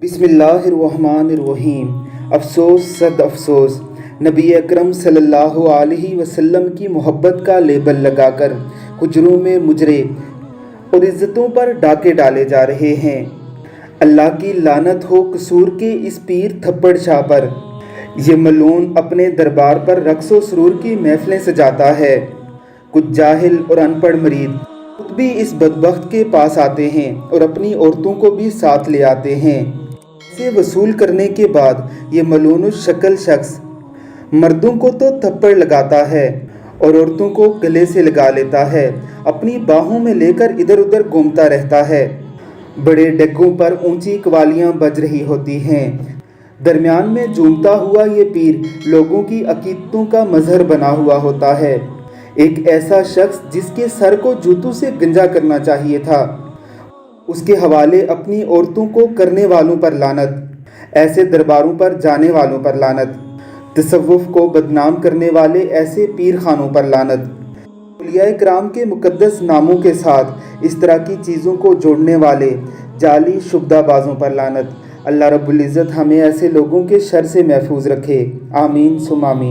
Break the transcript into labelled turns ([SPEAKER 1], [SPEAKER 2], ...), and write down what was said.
[SPEAKER 1] बिस्मिल्लाहिर्रहमानिर्रहीम। अफसोस सद अफसोस, नबी अकरम सल्लल्लाहु अलैहि वसल्लम की मोहब्बत का लेबल लगाकर हुजरों में मुजरे और इज़्ज़तों पर डाके डाले जा रहे हैं। अल्लाह की लानत हो कसूर के इस पीर थप्पड़ शाह पर। ये मलून अपने दरबार पर रक्स व सुरूर की महफिलें सजाता है। कुछ जाहिल और अनपढ़ मरीद खुद भी इस बदबख्त के पास आते हैं और अपनी औरतों को भी साथ ले आते हैं। से वसूल करने के बाद ये मलून शक्ल शख्स मर्दों को तो थप्पड़ लगाता है और औरतों को गले से लगा लेता है, अपनी बाहों में लेकर इधर उधर घूमता रहता है। बड़े डग्गों पर ऊंची कवालियां बज रही होती हैं। दरमियान में झूमता हुआ ये पीर लोगों की अकीदतों का मजहर बना हुआ होता है। एक ऐसा शख्स जिसके सर को जूतों से गंजा करना चाहिए था, उसके हवाले अपनी औरतों को करने वालों पर लानत, ऐसे दरबारों पर जाने वालों पर लानत, तसव्वुफ को बदनाम करने वाले ऐसे पीर खानों पर लानत, औलियाए किराम के मुकद्दस नामों के साथ इस तरह की चीज़ों को जोड़ने वाले जाली शुबदाबाजों पर लानत। अल्लाह रब्बुल इज़्ज़त हमें ऐसे लोगों के शर से महफूज रखे। आमीन सुम आमीन।